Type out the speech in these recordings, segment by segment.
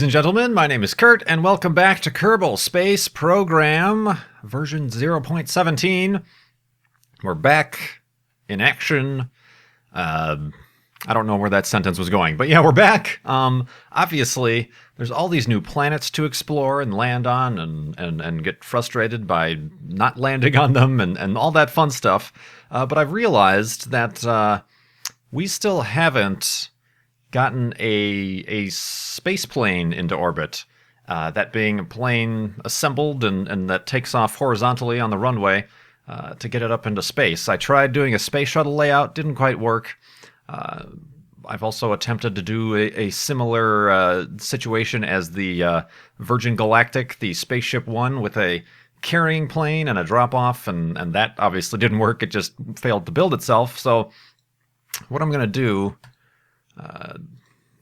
ladies and gentlemen. My name is Kurt, and welcome back to Kerbal Space Program, version 0.17. We're back in action. I don't know where that sentence was going, but yeah, we're back. Obviously, there's all these new planets to explore and land on and get frustrated by not landing on them and all that fun stuff. But I've realized that we still haven't gotten a space plane into orbit. That being a plane assembled and that takes off horizontally on the runway to get it up into space. I tried doing a space shuttle layout, didn't quite work. I've also attempted to do a similar situation as the Virgin Galactic, the Spaceship One, with a carrying plane and a drop-off, and that obviously didn't work. It just failed to build itself. So what I'm going to do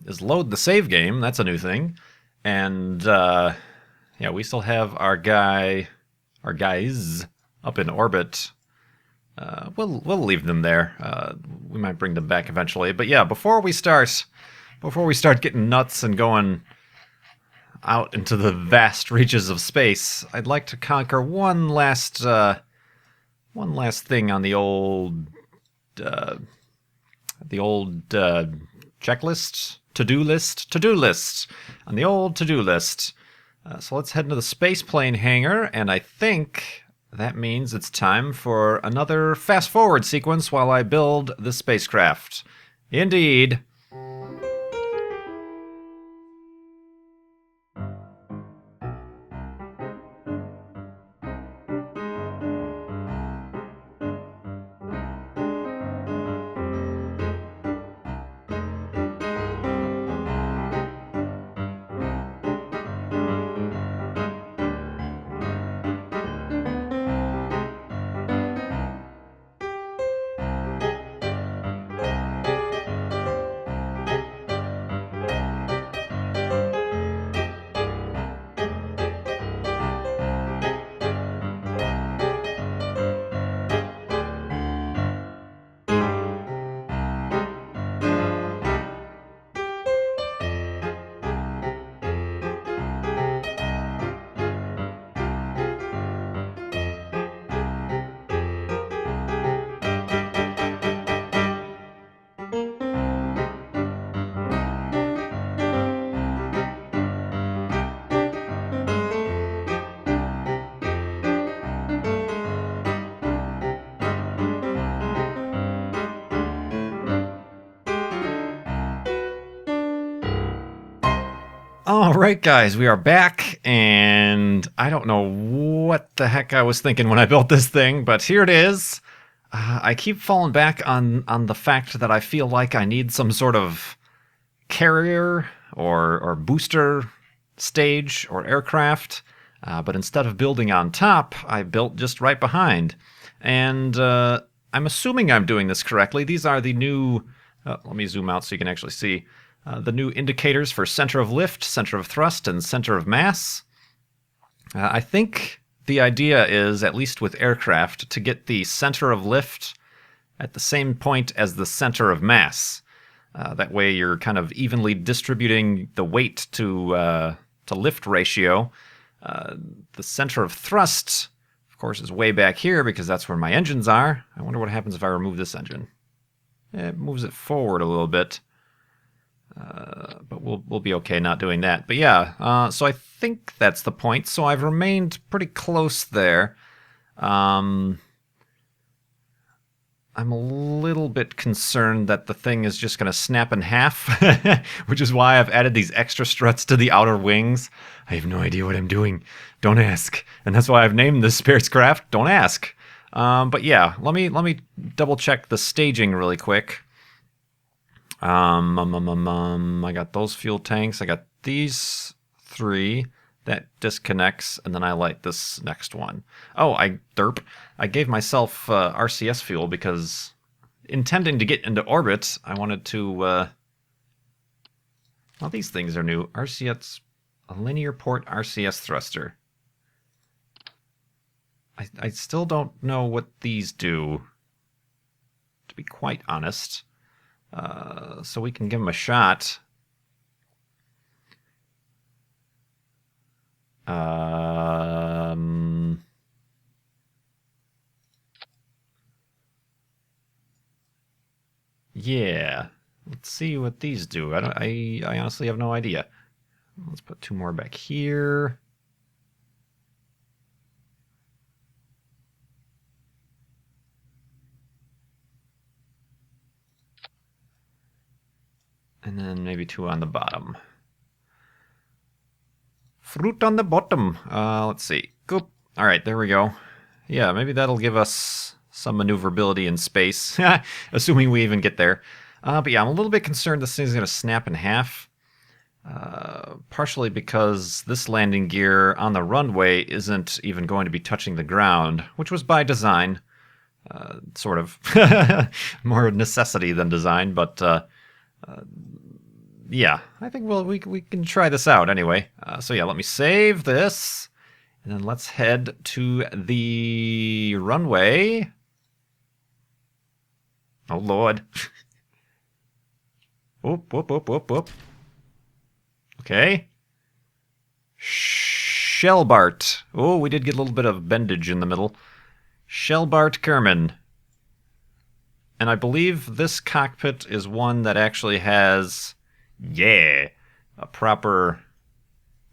is load the save game. That's a new thing. And yeah, we still have our guys up in orbit. We'll leave them there. We might bring them back eventually. But yeah, before we start getting nuts and going out into the vast reaches of space, I'd like to conquer one last thing on the old checklist, to-do list, on the old to-do list. So let's head into the space plane hangar, and I think that means it's time for another fast-forward sequence while I build the spacecraft. Indeed. All right, guys, we are back, and I don't know what the heck I was thinking when I built this thing, but here it is. I keep falling back on the fact that I feel like I need some sort of carrier or booster stage or aircraft, but instead of building on top, I built just right behind. And I'm assuming I'm doing this correctly. These are the new... let me zoom out so you can actually see. The new indicators for center of lift, center of thrust, and center of mass. I think the idea is, at least with aircraft, to get the center of lift at the same point as the center of mass. That way you're kind of evenly distributing the weight to lift ratio. The center of thrust, of course, is way back here because that's where my engines are. I wonder what happens if I remove this engine. It moves it forward a little bit. But we'll be okay not doing that. But yeah, so I think that's the point. So I've remained pretty close there. I'm a little bit concerned that the thing is just going to snap in half, which is why I've added these extra struts to the outer wings. I have no idea what I'm doing. Don't ask. And that's why I've named this spacecraft Don't Ask. But yeah, let me double check the staging really quick. I got those fuel tanks. I got these three. That disconnects, and then I light this next one. Oh, I gave myself RCS fuel because intending to get into orbit, I wanted to... well, these things are new. RCS, a linear port RCS thruster. I still don't know what these do, to be quite honest. So we can give them a shot. Yeah. Let's see what these do. I honestly have no idea. Let's put 2 more back here. And then maybe 2 on the bottom. Fruit on the bottom. Let's see. Goop. All right, there we go. Yeah, maybe that'll give us some maneuverability in space, assuming we even get there. But yeah, I'm a little bit concerned this thing's going to snap in half. Partially because this landing gear on the runway isn't even going to be touching the ground, which was by design. Sort of. More necessity than design, but yeah, I think we can try this out anyway. So yeah, let me save this, and then let's head to the runway. Oh Lord. Whoop, whoop, whoop, whoop, whoop. Okay. Shellbart. Oh, we did get a little bit of bendage in the middle. Shellbart Kerbin. And I believe this cockpit is one that actually has, yeah, a proper...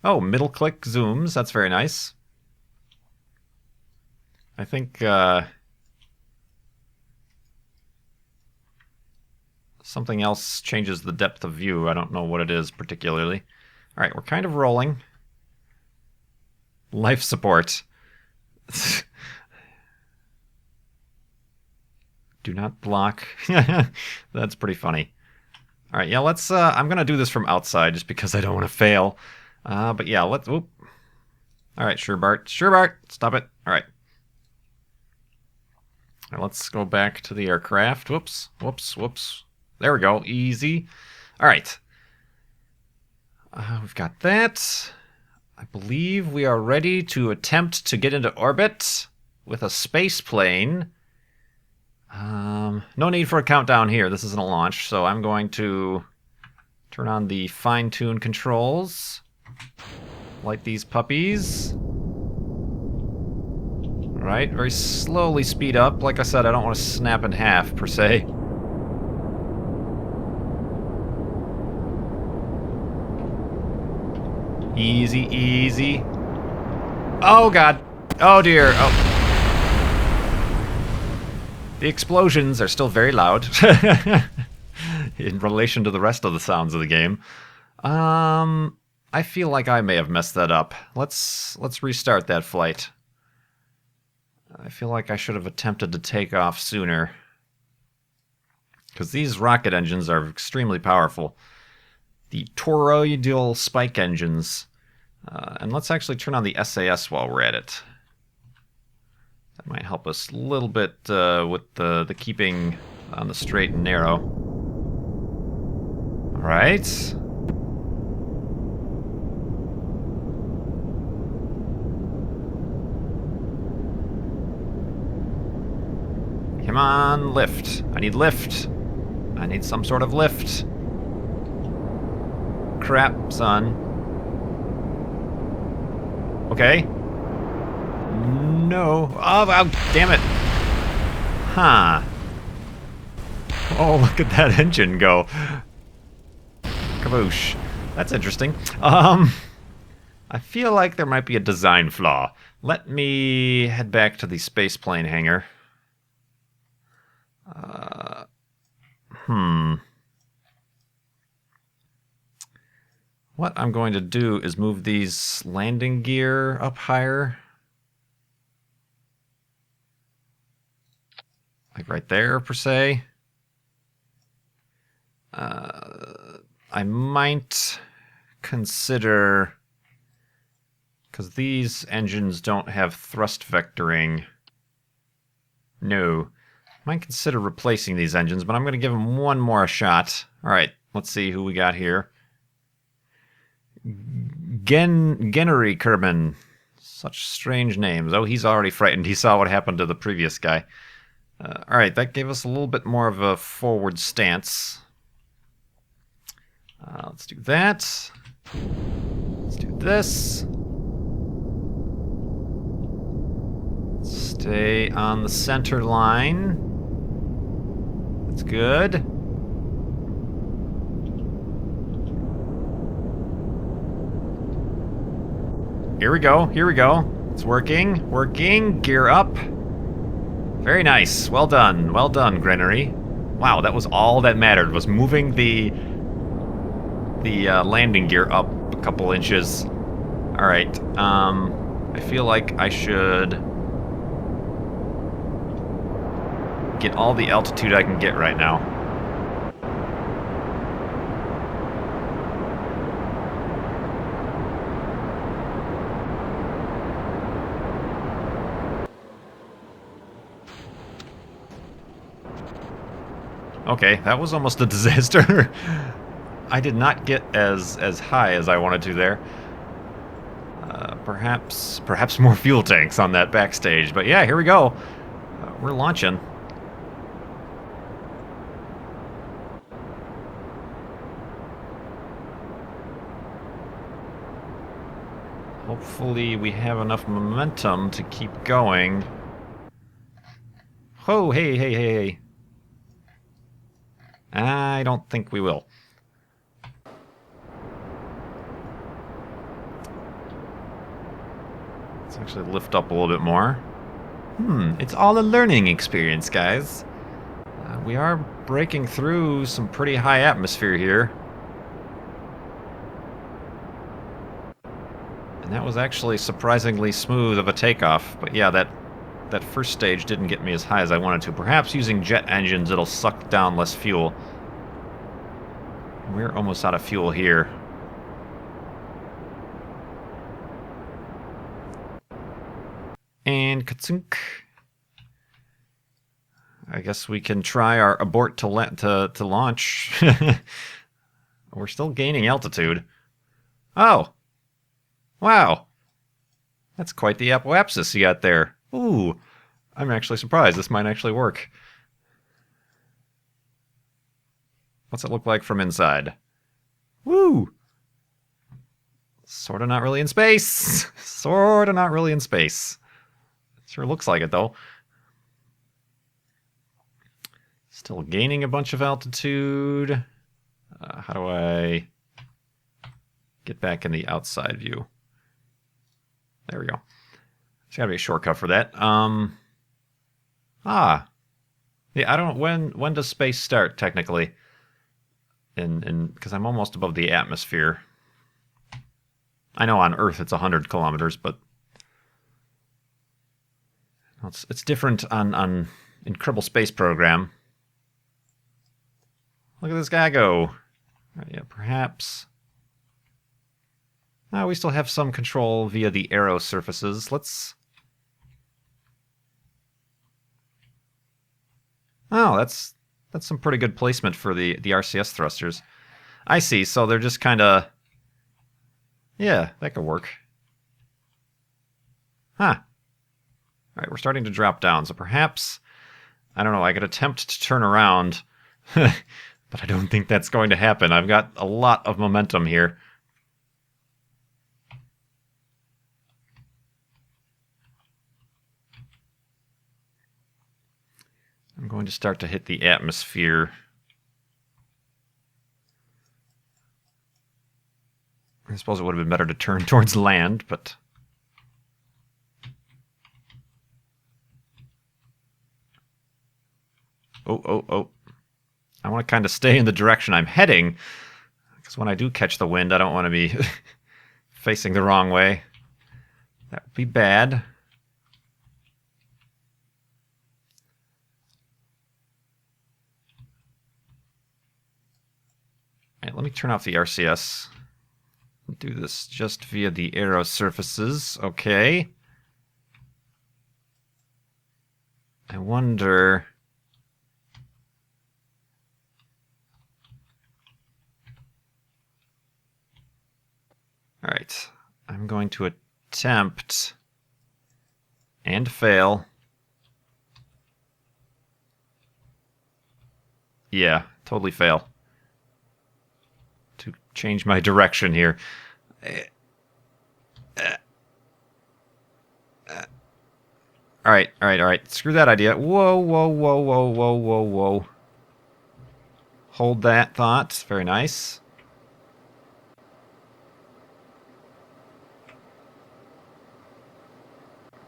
Oh, middle click zooms. That's very nice. I think something else changes the depth of view. I don't know what it is particularly. All right, we're kind of rolling. Life support. Do not block. That's pretty funny. All right, yeah, let's... I'm going to do this from outside just because I don't want to fail. But yeah, let's... Whoop. All right, sure, Bart. Sure, Bart. Stop it. All right. All right, let's go back to the aircraft. Whoops, whoops, whoops. There we go. Easy. All right. We've got that. I believe we are ready to attempt to get into orbit with a space plane. No need for a countdown here. This isn't a launch, so I'm going to turn on the fine-tune controls. Light these puppies. All right, very slowly speed up. Like I said, I don't want to snap in half, per se. Easy, easy. Oh, God. Oh, dear. Oh. The explosions are still very loud in relation to the rest of the sounds of the game. I feel like I may have messed that up. Let's restart that flight. I feel like I should have attempted to take off sooner, because these rocket engines are extremely powerful. The toroidal spike engines. And let's actually turn on the SAS while we're at it. That might help us a little bit with the keeping on the straight and narrow. All right. Come on, lift. I need lift. I need some sort of lift. Crap, son. Okay. No. Oh, damn it. Huh. Oh, look at that engine go. Kaboosh. That's interesting. I feel like there might be a design flaw. Let me head back to the spaceplane hangar. What I'm going to do is move these landing gear up higher. Like right there, per se. I might consider... because these engines don't have thrust vectoring. No. I might consider replacing these engines, but I'm going to give them one more shot. All right, let's see who we got here. Genry Kerbin. Such strange names. Oh, he's already frightened. He saw what happened to the previous guy. All right, that gave us a little bit more of a forward stance. Let's do that. Let's do this. Stay on the center line. That's good. Here we go. Here we go. It's working. Working. Gear up. Very nice. Well done. Well done, Granary. Wow, that was all that mattered, was moving the landing gear up a couple inches. Alright, I feel like I should get all the altitude I can get right now. Okay, that was almost a disaster. I did not get as high as I wanted to there. Perhaps more fuel tanks on that backstage. But yeah, here we go. We're launching. Hopefully we have enough momentum to keep going. Oh, hey, hey, hey, hey. I don't think we will. Let's actually lift up a little bit more. It's all a learning experience, guys. We are breaking through some pretty high atmosphere here. And that was actually surprisingly smooth of a takeoff. But yeah, that first stage didn't get me as high as I wanted to. Perhaps using jet engines, it'll suck down less fuel. We're almost out of fuel here. And katsunk. I guess we can try our abort to launch. We're still gaining altitude. Oh! Wow! That's quite the apoapsis you got there. Ooh! I'm actually surprised. This might actually work. What's it look like from inside? Woo! Sorta not really in space! Sorta not really in space. Sure looks like it, though. Still gaining a bunch of altitude. How do I get back in the outside view? There we go. There's gotta be a shortcut for that. Yeah, I don't. When does space start technically? Because I'm almost above the atmosphere. I know on Earth it's 100 kilometers, but it's different in Kerbal Space Program. Look at this guy go. Yeah, perhaps. We still have some control via the aero surfaces. Let's. Oh, that's some pretty good placement for the RCS thrusters. I see. So they're just kind of. Yeah, that could work. Huh. All right, we're starting to drop down, so perhaps, I don't know, I could attempt to turn around, but I don't think that's going to happen. I've got a lot of momentum here. I'm going to start to hit the atmosphere. I suppose it would have been better to turn towards land, but... Oh. I want to kind of stay in the direction I'm heading, because when I do catch the wind, I don't want to be facing the wrong way. That would be bad. All right, let me turn off the RCS. Do this just via the aero surfaces. Okay. I wonder... All right, I'm going to attempt and fail. Yeah, totally fail. To change my direction here. All right. Screw that idea. Whoa. Hold that thought. Very nice.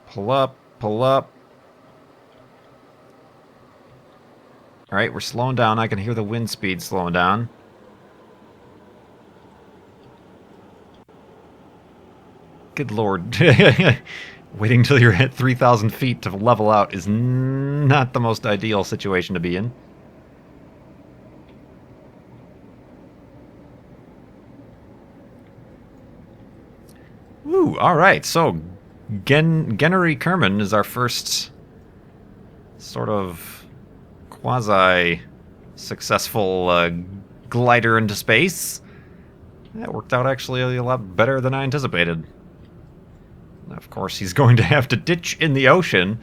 Pull up, pull up. Alright, we're slowing down. I can hear the wind speed slowing down. Good lord. Waiting till you're at 3,000 feet to level out is not the most ideal situation to be in. Woo, alright, so Gennery Kerbin is our first sort of quasi-successful glider into space. That worked out actually a lot better than I anticipated. Of course, he's going to have to ditch in the ocean,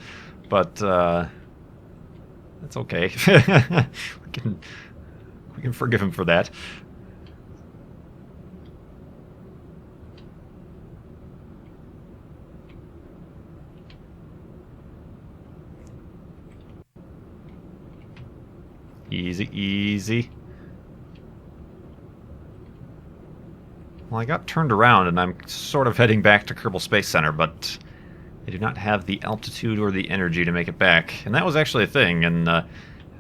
but that's okay. we can forgive him for that. Easy, easy. Well, I got turned around, and I'm sort of heading back to Kerbal Space Center, but I do not have the altitude or the energy to make it back. And that was actually a thing, and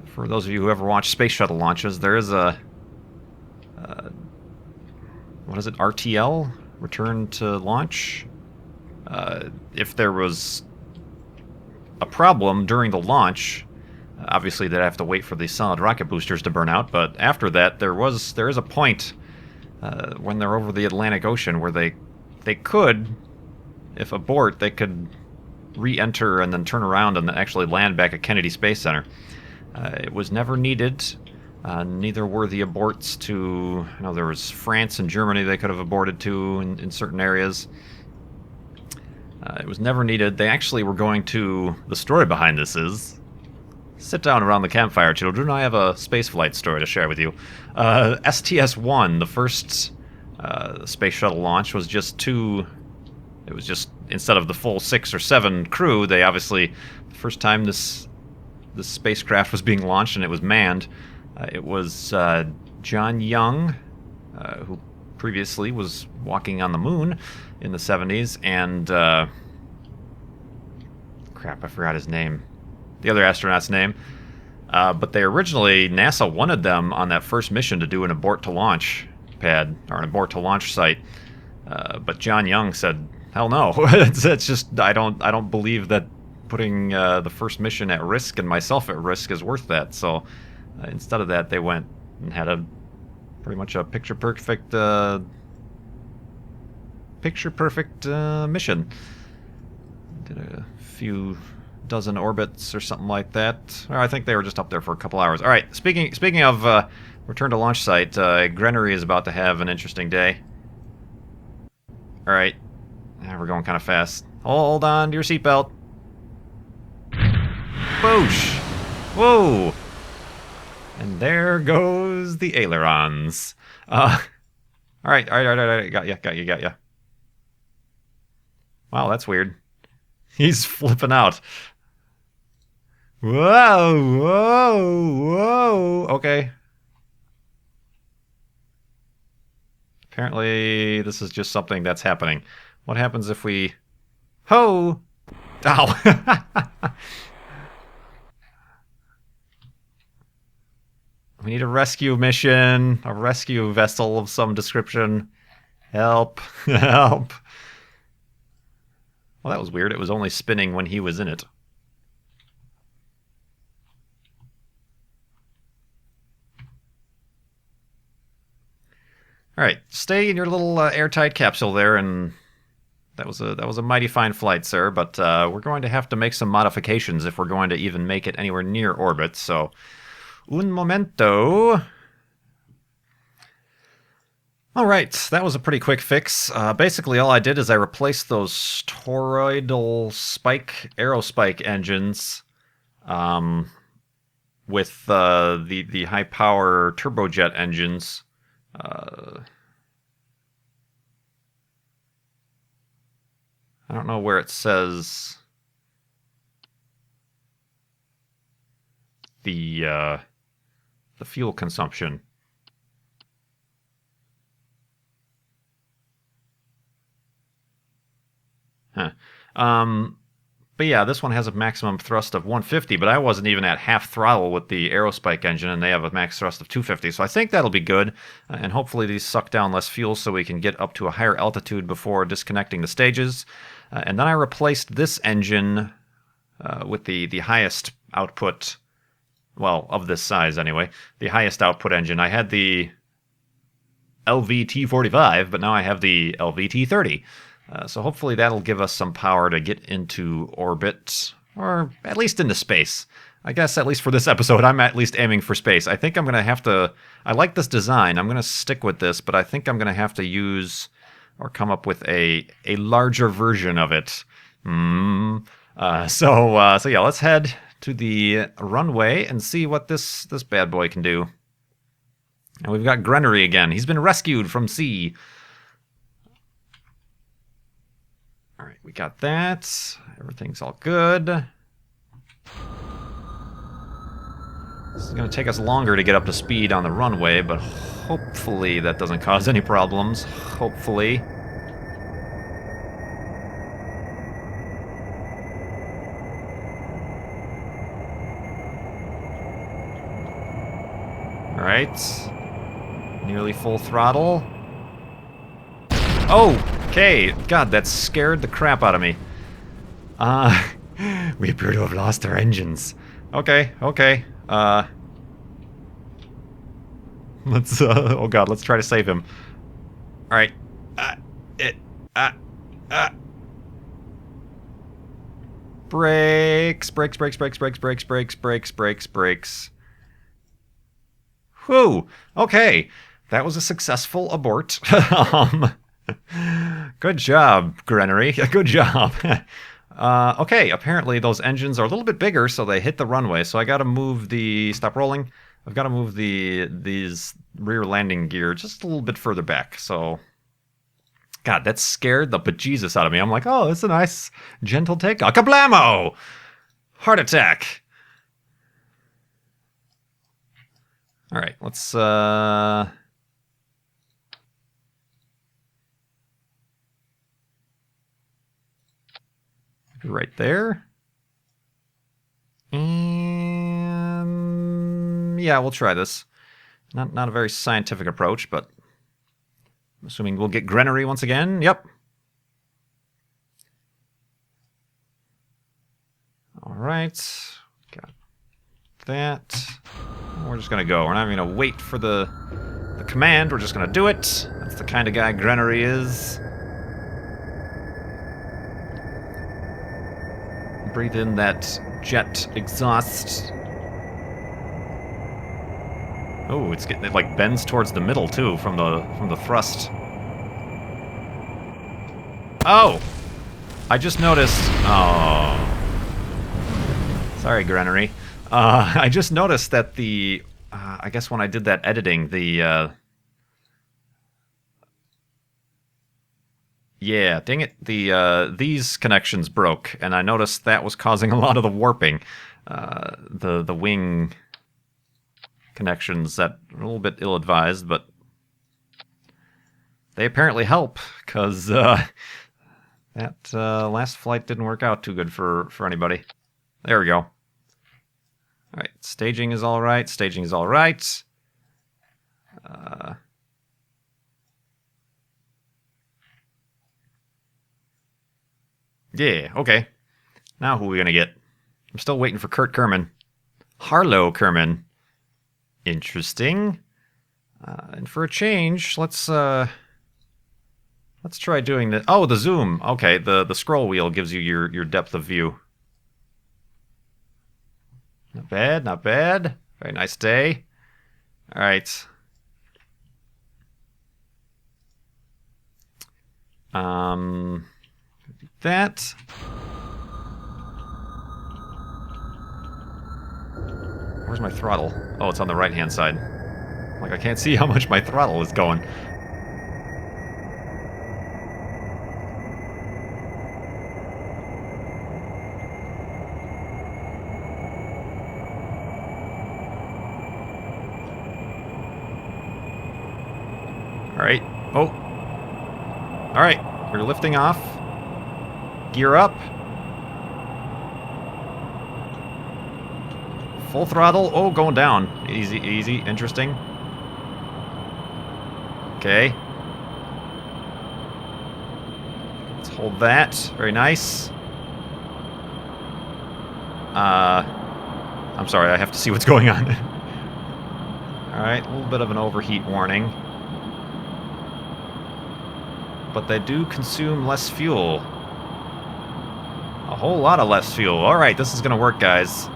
for those of you who ever watched Space Shuttle launches, there is a... what is it? RTL? Return to launch? If there was a problem during the launch... Obviously, they'd have to wait for the solid rocket boosters to burn out, but after that, there is a point when they're over the Atlantic Ocean where they could, if abort, they could re-enter and then turn around and actually land back at Kennedy Space Center. It was never needed. Neither were the aborts to... I know there was France and Germany they could have aborted to in certain areas. It was never needed. They actually were going to... The story behind this is... Sit down around the campfire, children. I have a spaceflight story to share with you. STS-1, the first space shuttle launch, was just two... It was just, instead of the full 6 or 7 crew, they obviously... The first time this spacecraft was being launched and it was manned, it was John Young, who previously was walking on the moon in the 70s, and... crap, I forgot his name. The other astronaut's name. But they originally, NASA wanted them on that first mission to do an abort to launch pad, or an abort to launch site. But John Young said, hell no. it's just, I don't believe that putting the first mission at risk and myself at risk is worth that. So instead of that, they went and had a pretty much a picture-perfect mission. Did a few dozen orbits or something like that. Or I think they were just up there for a couple hours. All right, speaking of return to launch site, Gennery is about to have an interesting day. All right, we're going kind of fast. Hold on to your seatbelt. Boosh! Whoa! And there goes the ailerons. All right. Got ya. Wow, that's weird. He's flipping out. Whoa. Okay. Apparently, this is just something that's happening. What happens if we... Ho! Ow! We need a rescue mission. A rescue vessel of some description. Help. Help. Well, that was weird. It was only spinning when he was in it. All right, stay in your little airtight capsule there, and that was a mighty fine flight, sir. But we're going to have to make some modifications if we're going to even make it anywhere near orbit. So, un momento. All right, that was a pretty quick fix. Basically, all I did is I replaced those toroidal aerospike engines with the high power turbojet engines. I don't know where it says the fuel consumption. Huh. But yeah, this one has a maximum thrust of 150, but I wasn't even at half throttle with the Aerospike engine, and they have a max thrust of 250, so I think that'll be good, and hopefully these suck down less fuel so we can get up to a higher altitude before disconnecting the stages. And then I replaced this engine with the highest output, well, of this size anyway, the highest output engine. I had the LVT-45, but now I have the LVT-30. So hopefully that'll give us some power to get into orbit, or at least into space. I guess at least for this episode, I'm at least aiming for space. I think I'm going to have to... I like this design. I'm going to stick with this, but I think I'm going to have to use or come up with a larger version of it. So yeah, let's head to the runway and see what this bad boy can do. And we've got Grennery again. He's been rescued from sea. All right, we got that. Everything's all good. This is going to take us longer to get up to speed on the runway, but hopefully that doesn't cause any problems. Hopefully. All right. Nearly full throttle. Oh! Okay, God, that scared the crap out of me. We appear to have lost our engines. Okay. Let's, oh God, let's try to save him. Alright. Brakes. Whew. Okay. That was a successful abort. Good job, Grennery. Good job. Okay, apparently those engines are a little bit bigger, so they hit the runway. So I got to move the... Stop rolling. I've got to move these rear landing gear just a little bit further back. So, God, that scared the bejesus out of me. I'm like, oh, it's a nice, gentle takeoff. Kablamo! Heart attack. All right, let's... right there. And yeah, we'll try this. Not a very scientific approach, but I'm assuming we'll get Grennery once again. Yep. All right. Got that. We're just going to go. We're not even going to wait for the command. We're just going to do it. That's the kind of guy Grennery is. Breathe in that jet exhaust. Oh, it like bends towards the middle too from the thrust. Oh, I just noticed. Oh, sorry, Grennery. I just noticed that the I guess when I did that editing, yeah, dang it, these connections broke, and I noticed that was causing a lot of the warping. The wing connections that are a little bit ill-advised, but they apparently help, because that last flight didn't work out too good for anybody. There we go. All right, staging is all right. Staging is all right. Yeah, okay. Now who are we gonna get? I'm still waiting for Kerman. Harlow Kerman. Interesting. And for a change, let's try doing the... Oh, the zoom. Okay, the scroll wheel gives you your depth of view. Not bad, not bad. Very nice day. All right. That. Where's my throttle? Oh, it's on the right-hand side. Like, I can't see how much my throttle is going. Alright. Oh. Alright. We're lifting off. Gear up. Full throttle. Oh, going down. Easy, easy. Interesting. Okay. Let's hold that. Very nice. I'm sorry, I have to see what's going on. Alright, a little bit of an overheat warning. But they do consume less fuel. A whole lot of less fuel. Alright, this is gonna work, guys.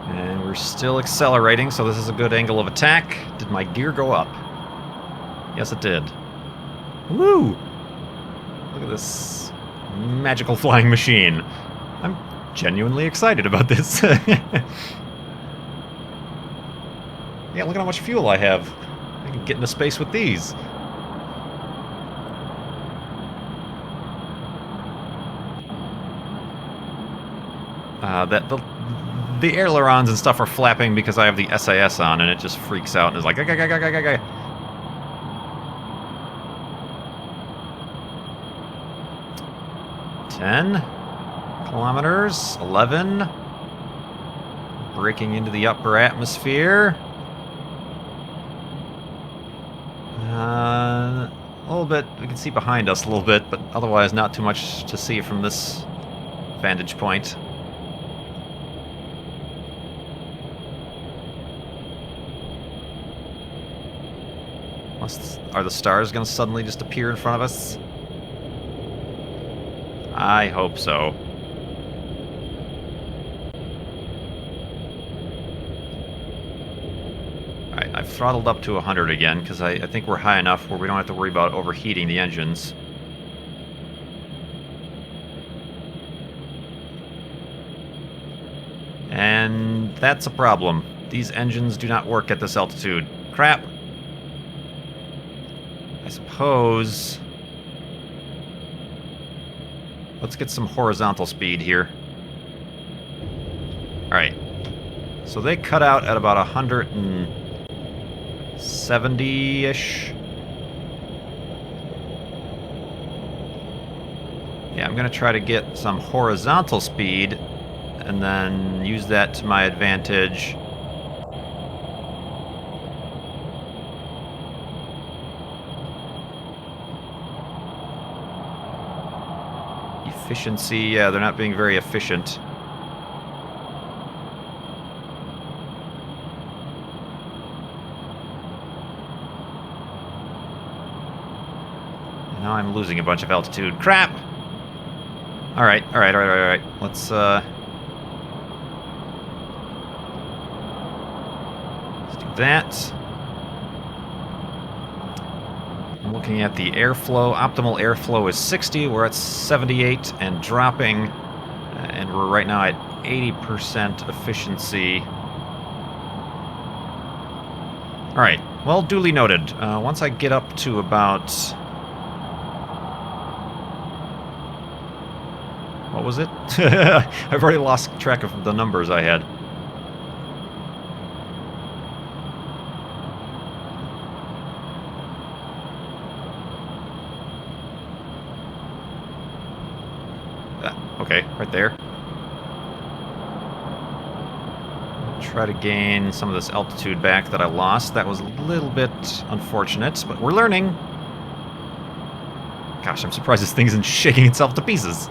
And we're still accelerating, so this is a good angle of attack. Did my gear go up? Yes, it did. Woo! Look at this magical flying machine. I'm genuinely excited about this. Yeah, look at how much fuel I have. I can get into space with these. The ailerons and stuff are flapping because I have the SAS on, and it just freaks out and is like, 10 kilometers, 11, breaking into the upper atmosphere. A little bit, we can see behind us a little bit, but otherwise not too much to see from this vantage point. Are the stars going to suddenly just appear in front of us? I hope so. Alright, I've throttled up to 100 again, because I think we're high enough where we don't have to worry about overheating the engines. And that's a problem. These engines do not work at this altitude. Crap! I suppose... Let's get some horizontal speed here. Alright. So they cut out at about 170-ish. Yeah, I'm going to try to get some horizontal speed and then use that to my advantage. Efficiency, yeah, they're not being very efficient. And now I'm losing a bunch of altitude. Crap! Alright. Let's do that. I'm looking at the airflow. Optimal airflow is 60. We're at 78 and dropping. And we're right now at 80% efficiency. Alright, well, duly noted. Once I get up to about... What was it? I've already lost track of the numbers I had. Okay, right there. Try to gain some of this altitude back that I lost. That was a little bit unfortunate, but we're learning. Gosh, I'm surprised this thing isn't shaking itself to pieces.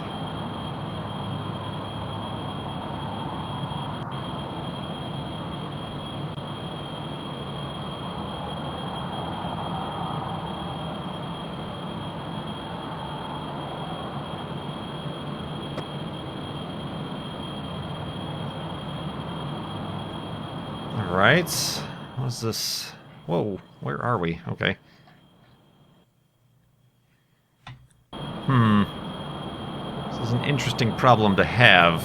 Alright, what's this? Whoa, where are we? Okay. This is an interesting problem to have.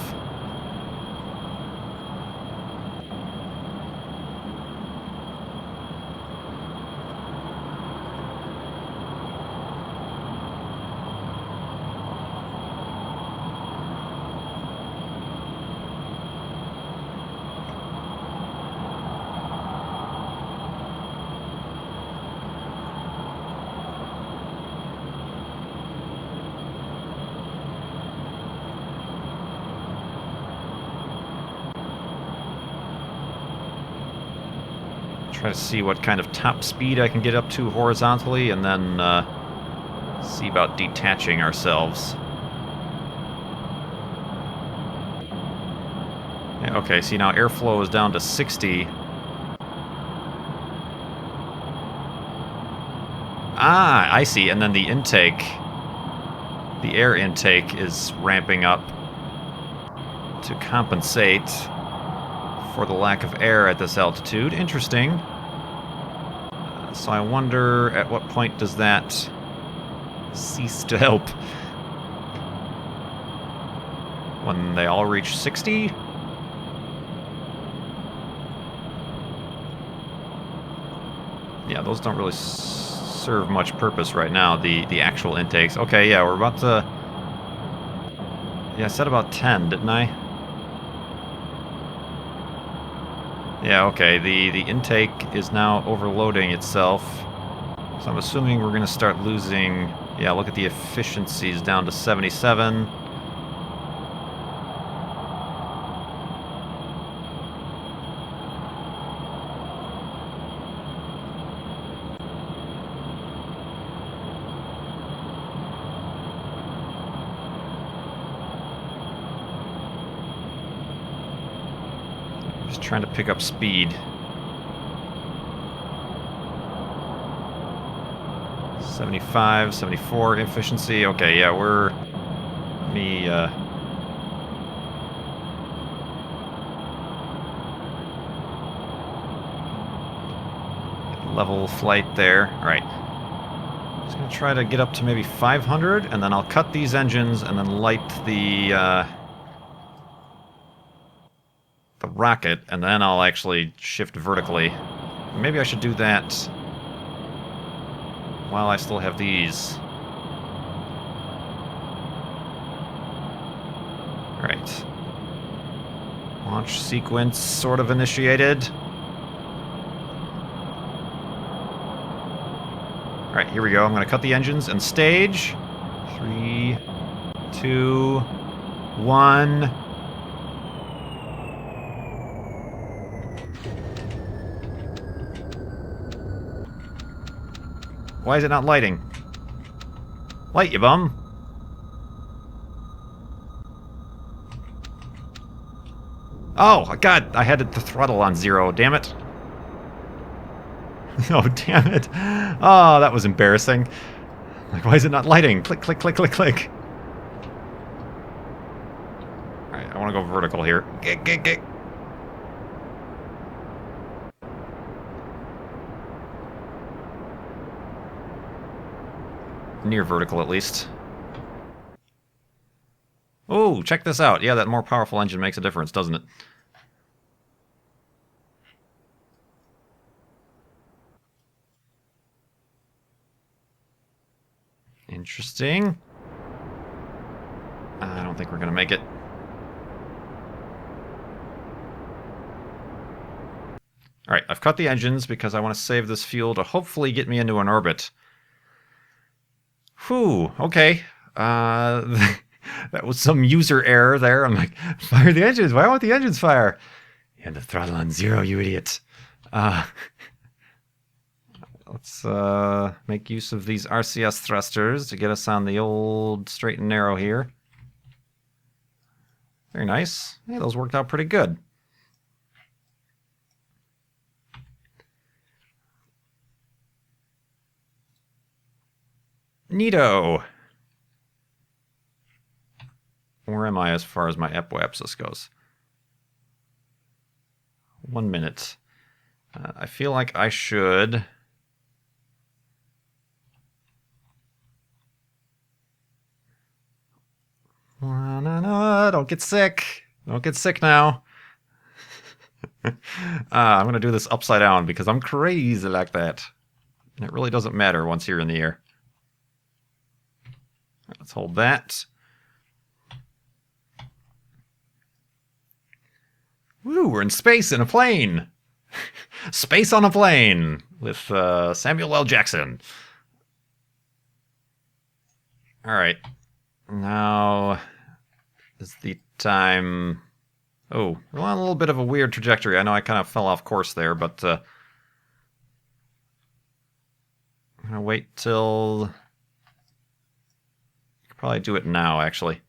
Try to see what kind of top speed I can get up to horizontally, and then see about detaching ourselves. Yeah, okay, see now airflow is down to 60. Ah, I see, and then the intake, the air intake is ramping up to compensate for the lack of air at this altitude. Interesting. So I wonder at what point does that cease to help? When they all reach 60? Yeah, those don't really serve much purpose right now, the actual intakes. Okay, yeah, we're about to... Yeah, I said about 10, didn't I? Yeah, okay, the intake is now overloading itself. So I'm assuming we're going to start losing... Yeah, look at the efficiencies down to 77. Just trying to pick up speed. 75, 74 efficiency. Okay, yeah, we're... Let me, level flight there. Alright. Just gonna try to get up to maybe 500, and then I'll cut these engines and then light the rocket, and then I'll actually shift vertically. Maybe I should do that while I still have these. Alright. Launch sequence sort of initiated. Alright, here we go. I'm going to cut the engines and stage. 3, 2, 1. Why is it not lighting? Light, you bum! Oh, God! I had the throttle on 0, damn it. Oh, damn it. Oh, that was embarrassing. Like, why is it not lighting? Click, click, click, click, click. Alright, I want to go vertical here. Get. Near vertical, at least. Oh, check this out. Yeah, that more powerful engine makes a difference, doesn't it? Interesting. I don't think we're going to make it. Alright, I've cut the engines because I want to save this fuel to hopefully get me into an orbit. Whew, okay. That was some user error there. I'm like, fire the engines. Why won't the engines fire? You had the throttle on 0, you idiot. Let's make use of these RCS thrusters to get us on the old straight and narrow here. Very nice. Hey, those worked out pretty good. Neato. Where am I as far as my epoapsis goes? 1 minute. I feel like I should... No, don't get sick. Don't get sick now. I'm going to do this upside down because I'm crazy like that. And it really doesn't matter once you're in the air. Let's hold that. Woo, we're in space in a plane. Space on a plane with Samuel L. Jackson. All right. Now is the time... Oh, we're on a little bit of a weird trajectory. I know I kind of fell off course there, but I'm gonna wait till... I could probably do it now, actually.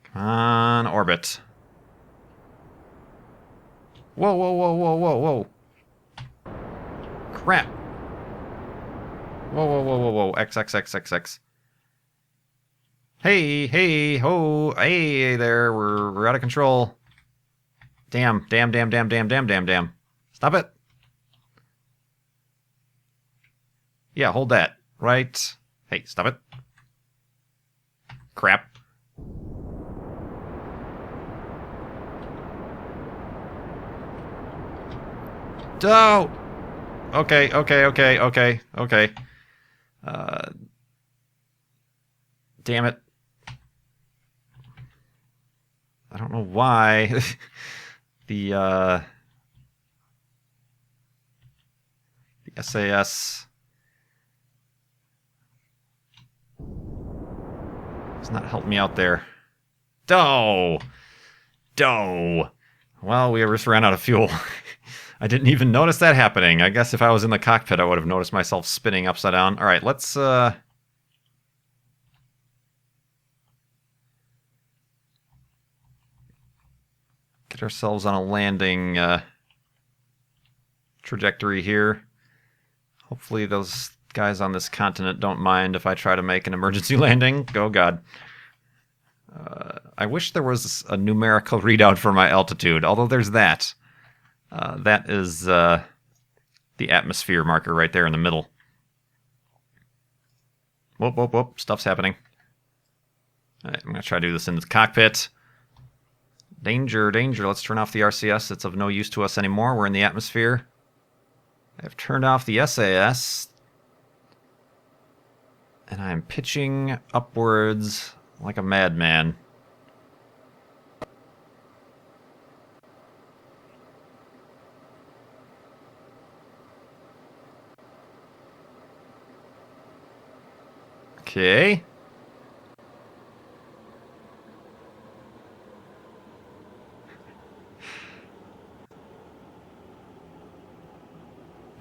Come on, orbit. Whoa, whoa, whoa, whoa, whoa, whoa. Crap. Whoa, whoa, whoa, whoa, whoa. X, X, X, X, X. Hey, hey, ho, hey there. We're out of control. Damn, damn, damn, damn, damn, damn, damn, damn. Stop it. Yeah, hold that. Right. Hey, stop it. Crap. Oh! Okay, okay, okay, okay, okay. Damn it. I don't know why. The SAS does not help me out there. Doh! Doh! Well, we just ran out of fuel. I didn't even notice that happening. I guess if I was in the cockpit, I would have noticed myself spinning upside down. All right, let's get ourselves on a landing trajectory here. Hopefully those guys on this continent don't mind if I try to make an emergency landing. Oh, God. I wish there was a numerical readout for my altitude, although there's that. That is the atmosphere marker right there in the middle. Whoop, whoop, whoop. Stuff's happening. All right, I'm going to try to do this in the cockpit. Danger, danger. Let's turn off the RCS. It's of no use to us anymore. We're in the atmosphere. I've turned off the SAS. And I'm pitching upwards like a madman. Okay.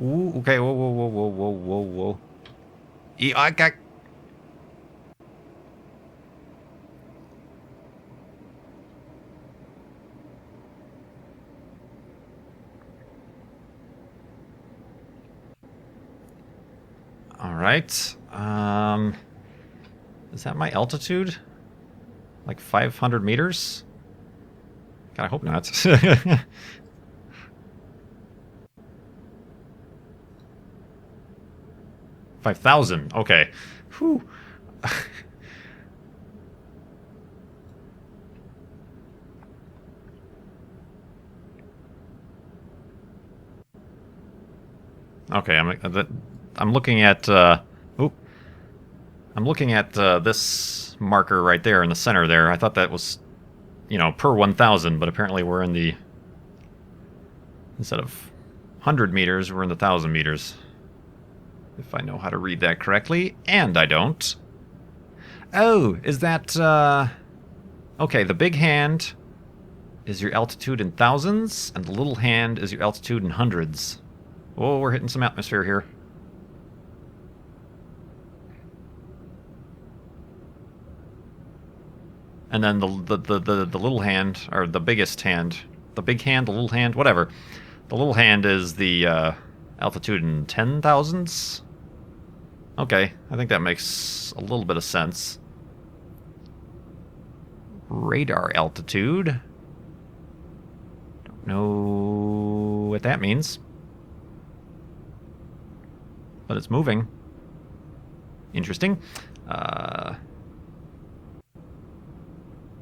Ooh, okay, whoa, whoa, whoa, whoa, whoa, whoa, whoa. I got... All right. Is that my altitude? Like 500 meters? God, I hope not. 5,000. Okay. Whew. Okay, I'm looking at I'm looking at this marker right there in the center there. I thought that was, you know, per 1,000, but apparently we're in the, instead of 100 meters, we're in the 1,000 meters. If I know how to read that correctly, and I don't. Oh, is that, okay, the big hand is your altitude in thousands, and the little hand is your altitude in hundreds. Oh, we're hitting some atmosphere here. And then the little hand, or the biggest hand, the big hand, the little hand, whatever. The little hand is the altitude in 10,000s. Okay, I think that makes a little bit of sense. Radar altitude. Don't know what that means. But it's moving. Interesting.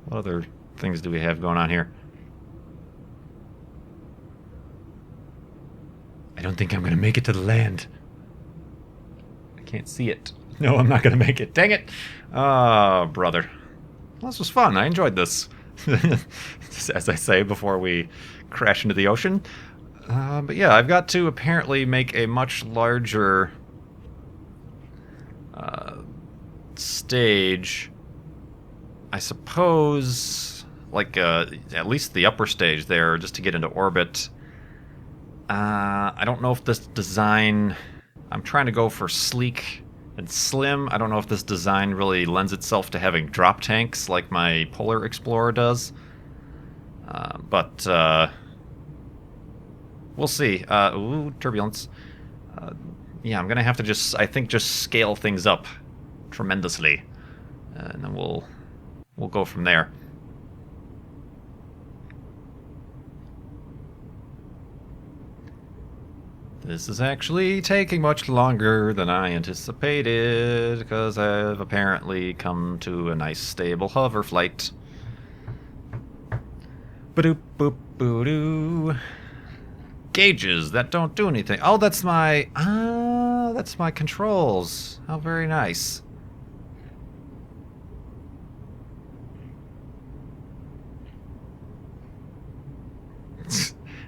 What other things do we have going on here? I don't think I'm going to make it to the land. I can't see it. No, I'm not going to make it. Dang it! Oh, brother. Well, this was fun. I enjoyed this. As I say before we crash into the ocean. But yeah, I've got to apparently make a much larger stage. I suppose, like, at least the upper stage there, just to get into orbit. I don't know if this design... I'm trying to go for sleek and slim. I don't know if this design really lends itself to having drop tanks like my Polar Explorer does. But we'll see. Ooh, turbulence. Yeah, I'm going to have to I think, just scale things up tremendously. And then we'll go from there. This is actually taking much longer than I anticipated, because I've apparently come to a nice stable hover flight. Ba-doop boop boo-doo. Gauges that don't do anything. Oh, that's my controls. How very nice.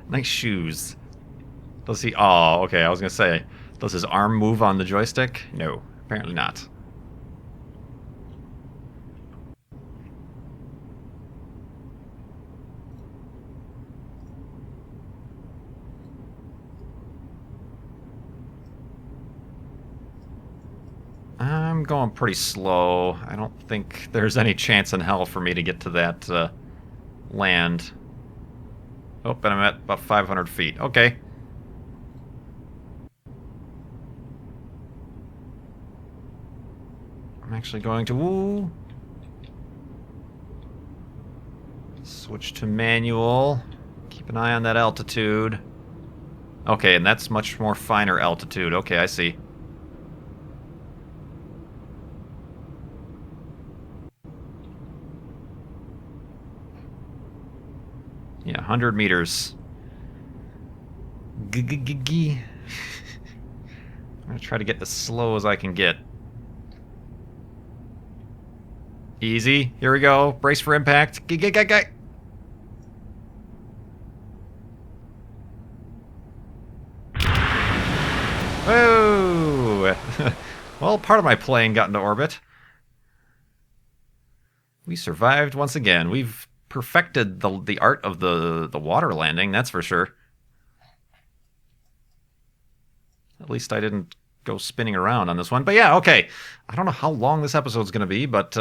Nice shoes. Does he... Oh, okay, I was gonna say, does his arm move on the joystick? No, apparently not. I'm going pretty slow. I don't think there's any chance in hell for me to get to that land. Oh, and I'm at about 500 feet. Okay. I'm actually going to switch to manual. Keep an eye on that altitude. Okay, and that's much more finer altitude. Okay, I see. Yeah, 100 meters. I'm gonna try to get as slow as I can get. Easy. Here we go. Brace for impact. Whoa! Well, part of my plane got into orbit. We survived once again. We've perfected the art of the water landing, that's for sure. At least I didn't go spinning around on this one. But yeah, okay. I don't know how long this episode's going to be, but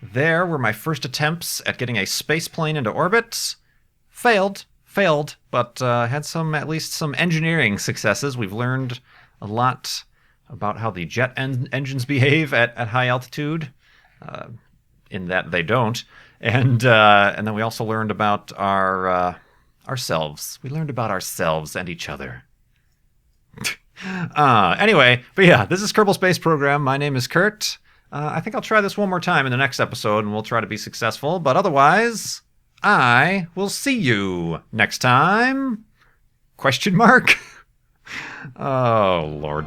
there were my first attempts at getting a space plane into orbit. Failed, but had at least some engineering successes. We've learned a lot about how the jet engines behave at high altitude, in that they don't. And then we also learned about ourselves. We learned about ourselves and each other. Anyway, but yeah, this is Kerbal Space Program. My name is Kurt. I think I'll try this one more time in the next episode, and we'll try to be successful. But otherwise, I will see you next time? Question mark? Oh, Lord.